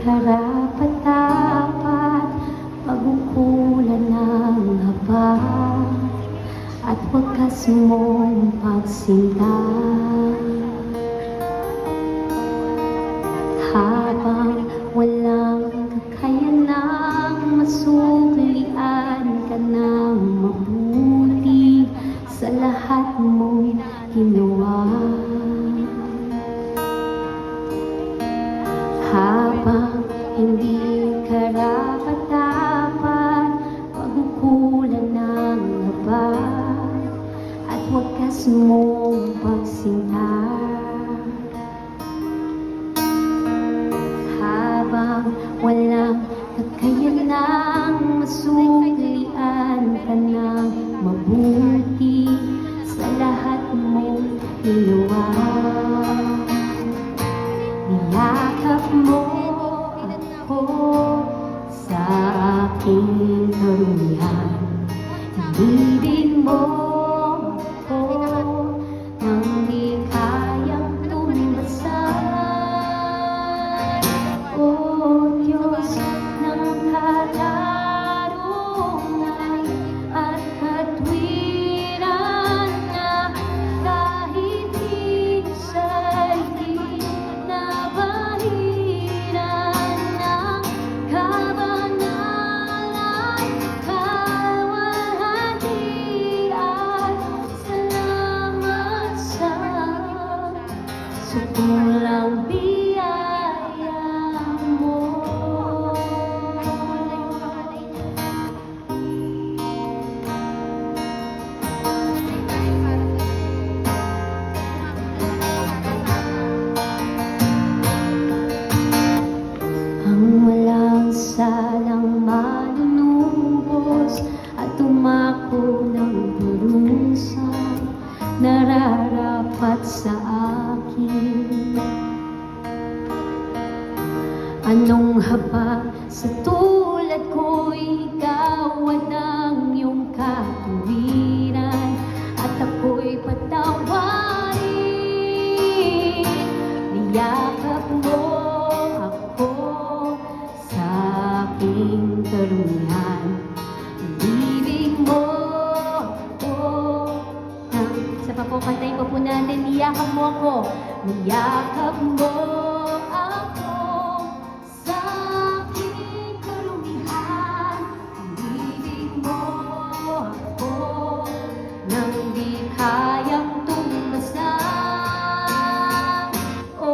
Karapat-dapat, pagkukulan ng habag at wakas mong pagsinta. Habang walang kakayanang masuklian ka ng mabuti sa lahat mong ginawa. Habang hindi karapat-dapat, pagkukulan ng habag at wakas mong pagsinta. Habang walang kakayanang masuklian ka ng mabuti sa lahat mong ginawa. Niyakap mo ako sa aking karumihan. Ibig mo ako nang di kayang tumbasan. O Diyos ng katarungan at katwiran na kahit minsan di nabahiran ng kabanalan, kawalhatian. Salamat sa sukulang biyaya mo. Ang walang salang manunubos at umako ng parusa nararapat sa akin. Anong haba sa tulad ko, ikaw ang iyong katuwiran at ako'y patawarin. Niyakap mo ako sa aking karumihan. Ibig mo ako isa pa po, kantayin ko po natin. Niyakap mo ako, niyakap mo ako sa aking karumihan. Ibig mo ako nang di kayang tumbasan. O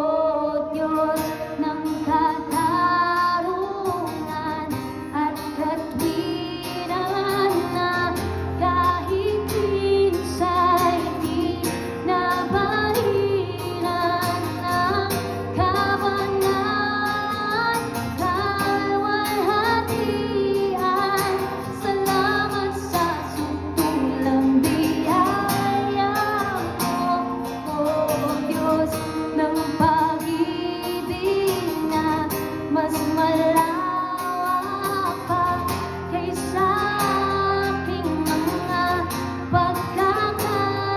Diyos ng katarungan at katwiran na kahit minsan di nabahiran ng kabanalan, kawalhatian. Salamat sa sukulang biyaya mo, O Diyos ng pag-ibig na mas malawak pa kaysa aking mga pagkakasala.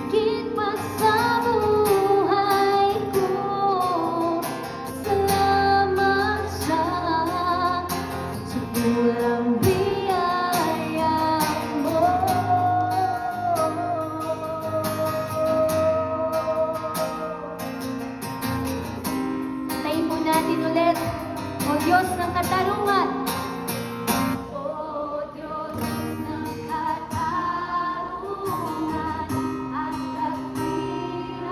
Higit pa sa buhay ko, salamat sa sukulang biyaya mo. Tayo po natin ulit. O Diyos ng katarungan. O Diyos ng katarungan at katwiran,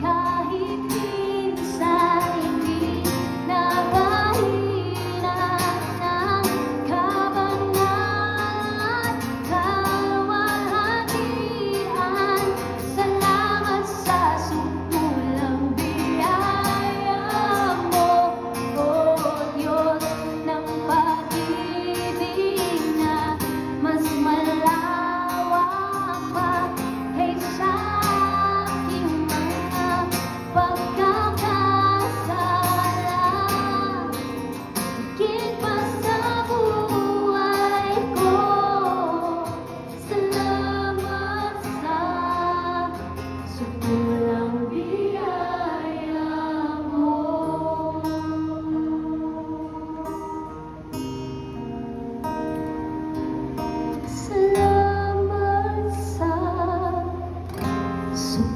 kahit minsan di nabahiran ng kabanalan, kawalhatian. Salamat sa sukulang biyaya mo, O Diyos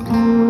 Puso